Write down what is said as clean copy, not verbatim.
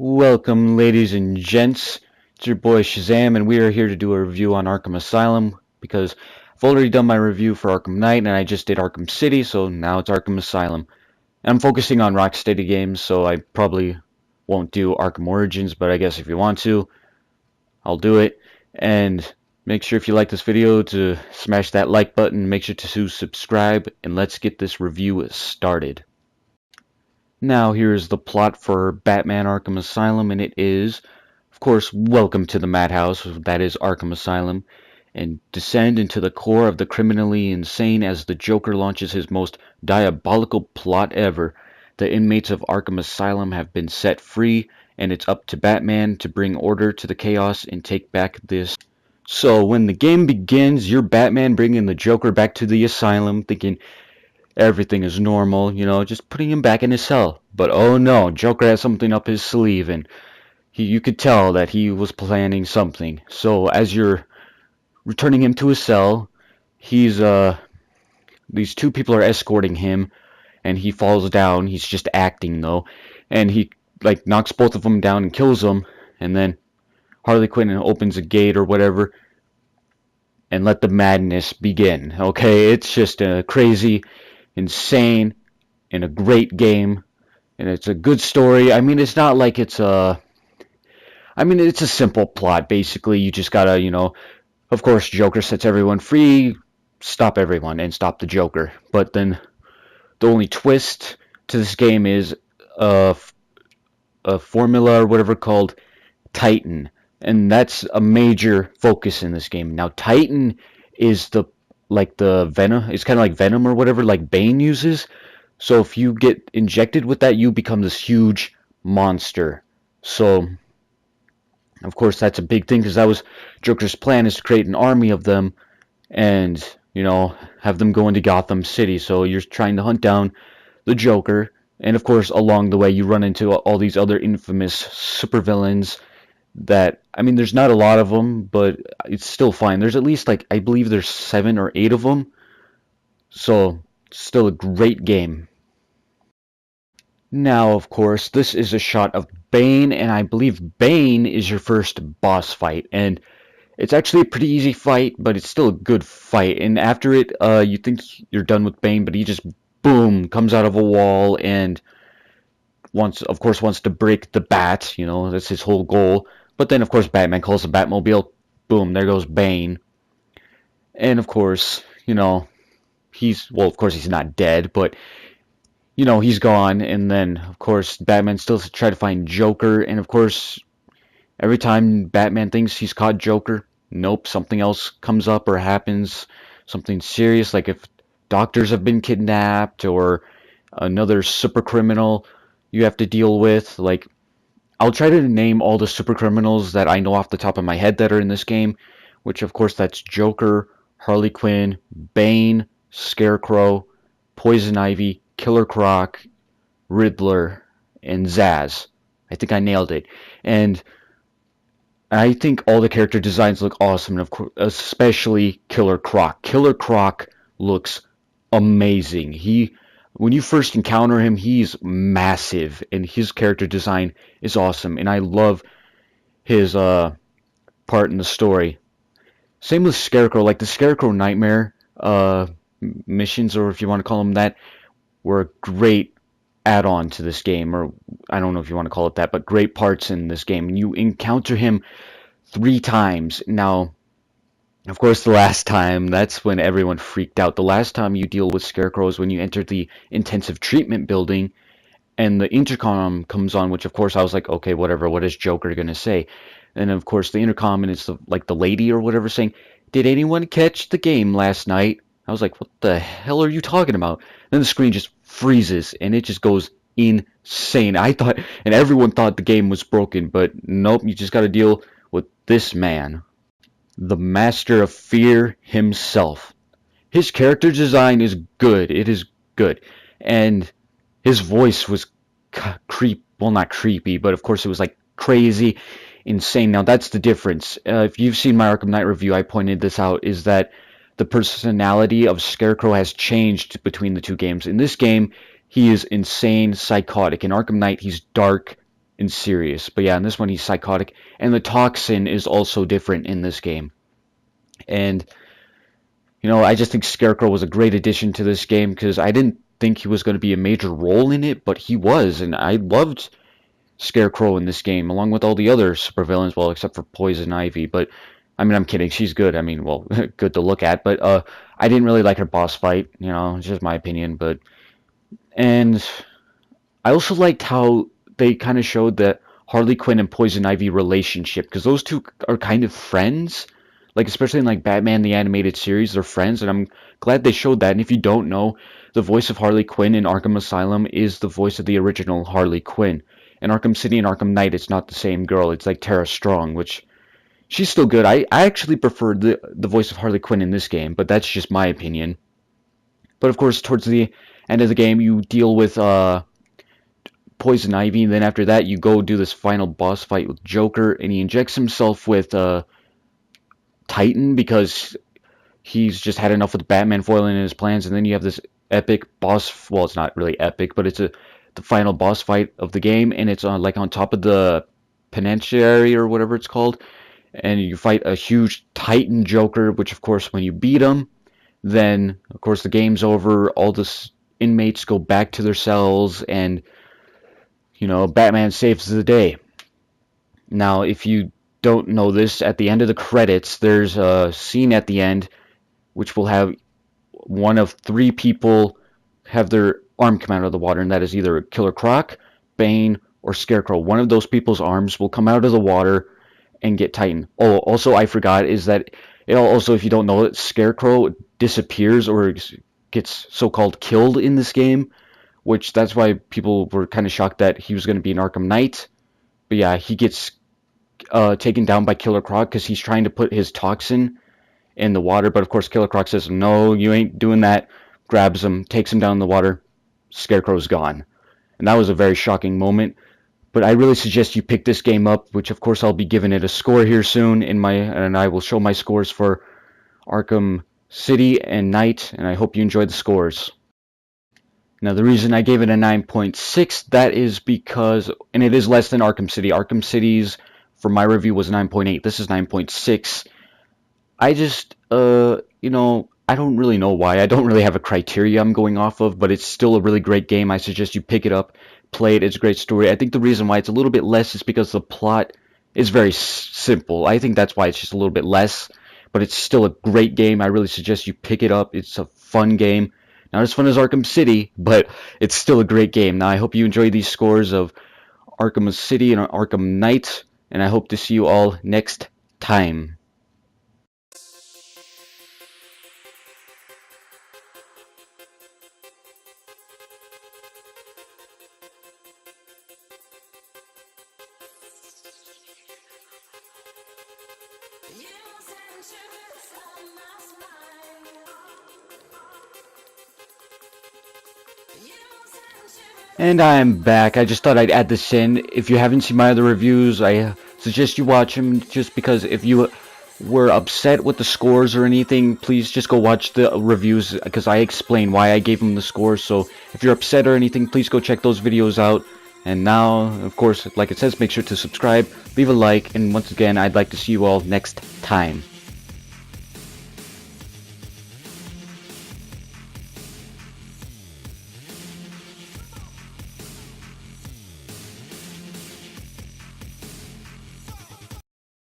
Welcome, ladies and gents. It's your boy Shazam, and we are here to do a review on Arkham Asylum because I've already done my review for Arkham Knight, and I just did Arkham City, so now it's Arkham Asylum. And I'm focusing on Rocksteady games, so I probably won't do Arkham Origins, but I guess if you want to, I'll do it. And make sure if you like this video to smash that like button, make sure to subscribe, and let's get this review started. Now here is the plot for Batman Arkham Asylum, and it is, of course, welcome to the madhouse, that is Arkham Asylum, and descend into the core of the criminally insane as the Joker launches his most diabolical plot ever. The inmates of Arkham Asylum have been set free, and it's up to Batman to bring order to the chaos and take back this. So when the game begins, you're Batman bringing the Joker back to the asylum, thinking everything is normal, just putting him back in his cell. But oh no, Joker has something up his sleeve, and you could tell that he was planning something. So as you're returning him to his cell, these two people are escorting him, and he falls down. He's just acting though, and he knocks both of them down and kills them, and then Harley Quinn opens a gate or whatever, and let the madness begin. Okay, it's just a crazy, insane, and a great game, and it's a good story. I mean, it's not like it's a simple plot. Basically, you just gotta, of course, Joker sets everyone free, stop everyone, and stop the Joker. But then the only twist to this game is a formula or whatever called Titan, and that's a major focus in this game. Now, Titan is the venom. It's kind of like venom or whatever, like Bane uses. So if you get injected with that, you become this huge monster. So, of course, that's a big thing because that was Joker's plan, is to create an army of them and, have them go into Gotham City. So you're trying to hunt down the Joker. And, of course, along the way, you run into all these other infamous supervillains that, there's not a lot of them, but it's still fine. There's at least, I believe there's 7 or 8 of them. So, still a great game. Now, of course, this is a shot of Bane, and I believe Bane is your first boss fight. And it's actually a pretty easy fight, but it's still a good fight. And after it, you think you're done with Bane, but he just, boom, comes out of a wall and wants to break the bat. That's his whole goal. But then, of course, Batman calls the Batmobile. Boom, there goes Bane. And, of course, he's not dead, but, he's gone. And then, of course, Batman still tries to find Joker. And, of course, every time Batman thinks he's caught Joker, nope, something else comes up or happens. Something serious, like if doctors have been kidnapped or another super criminal you have to deal with. I'll try to name all the super criminals that I know off the top of my head that are in this game, which of course that's Joker, Harley Quinn, Bane, Scarecrow, Poison Ivy, Killer Croc, Riddler, and Zsasz. I think I nailed it. And I think all the character designs look awesome, and of course, especially Killer Croc. Killer Croc looks amazing. When you first encounter him, he's massive, and his character design is awesome, and I love his part in the story. Same with Scarecrow. The Scarecrow Nightmare missions, or if you want to call them that, were a great add-on to this game, or I don't know if you want to call it that, but great parts in this game. You encounter him 3 times. Now, of course, the last time, that's when everyone freaked out. The last time you deal with Scarecrow is when you enter the intensive treatment building, and the intercom comes on, which, of course, I was like, okay, whatever, what is Joker going to say? And, of course, the intercom, and it's the lady or whatever saying, "Did anyone catch the game last night?" I was like, what the hell are you talking about? Then the screen just freezes, and it just goes insane. I thought, and everyone thought the game was broken, but nope, you just got to deal with this man. The master of fear himself. His character design is good. It is good. And his voice was not creepy, but of course it was crazy, insane. Now that's the difference. If you've seen my Arkham Knight review, I pointed this out, is that the personality of Scarecrow has changed between the two games. In this game, he is insane, psychotic. In Arkham Knight, he's dark, and serious. But yeah, in this one he's psychotic, and the toxin is also different in this game. And I just think Scarecrow was a great addition to this game because I didn't think he was going to be a major role in it, but he was, and I loved Scarecrow in this game, along with all the other supervillains, well, except for Poison Ivy. But I mean, I'm kidding. She's good. I mean, well, good to look at. But I didn't really like her boss fight. It's just my opinion. And I also liked how they kind of showed that Harley Quinn and Poison Ivy relationship, because those two are kind of friends. Like, especially in like Batman the Animated Series, they're friends, and I'm glad they showed that. And if you don't know, the voice of Harley Quinn in Arkham Asylum is the voice of the original Harley Quinn. In Arkham City and Arkham Knight, it's not the same girl. It's like Tara Strong, which she's still good. I actually prefer the voice of Harley Quinn in this game, but that's just my opinion. But of course, towards the end of the game, you deal with Poison Ivy, and then after that, you go do this final boss fight with Joker, and he injects himself with Titan because he's just had enough with Batman foiling his plans, and then you have this epic boss. Well, it's not really epic, but it's the final boss fight of the game, and it's like on top of the penitentiary or whatever it's called, and you fight a huge Titan Joker, which of course when you beat him, then of course the game's over, all the inmates go back to their cells, and Batman saves the day. Now, if you don't know this, at the end of the credits, there's a scene at the end which will have one of three people have their arm come out of the water, and that is either Killer Croc, Bane, or Scarecrow. One of those people's arms will come out of the water and get Titan. Oh, also I forgot is that also, if you don't know it, Scarecrow disappears or gets so-called killed in this game, which that's why people were kind of shocked that he was going to be an Arkham Knight. But yeah, he gets taken down by Killer Croc because he's trying to put his toxin in the water, but of course Killer Croc says, no, you ain't doing that, grabs him, takes him down in the water, Scarecrow's gone. And that was a very shocking moment. But I really suggest you pick this game up, which of course I'll be giving it a score here soon, and I will show my scores for Arkham City and Knight, and I hope you enjoy the scores. Now the reason I gave it a 9.6, that is because, and it is less than Arkham City. Arkham City's, for my review, was 9.8. This is 9.6. I just, I don't really know why. I don't really have a criteria I'm going off of, but it's still a really great game. I suggest you pick it up, play it. It's a great story. I think the reason why it's a little bit less is because the plot is very simple. I think that's why it's just a little bit less, but it's still a great game. I really suggest you pick it up. It's a fun game. Not as fun as Arkham City, but it's still a great game. Now, I hope you enjoy these scores of Arkham City and Arkham Knight, and I hope to see you all next time. And I'm back. I just thought I'd add this in. If you haven't seen my other reviews, I suggest you watch them, just because if you were upset with the scores or anything, please just go watch the reviews, because I explain why I gave them the scores. So if you're upset or anything, please go check those videos out. And now, of course, like it says, make sure to subscribe, leave a like, and once again, I'd like to see you all next time.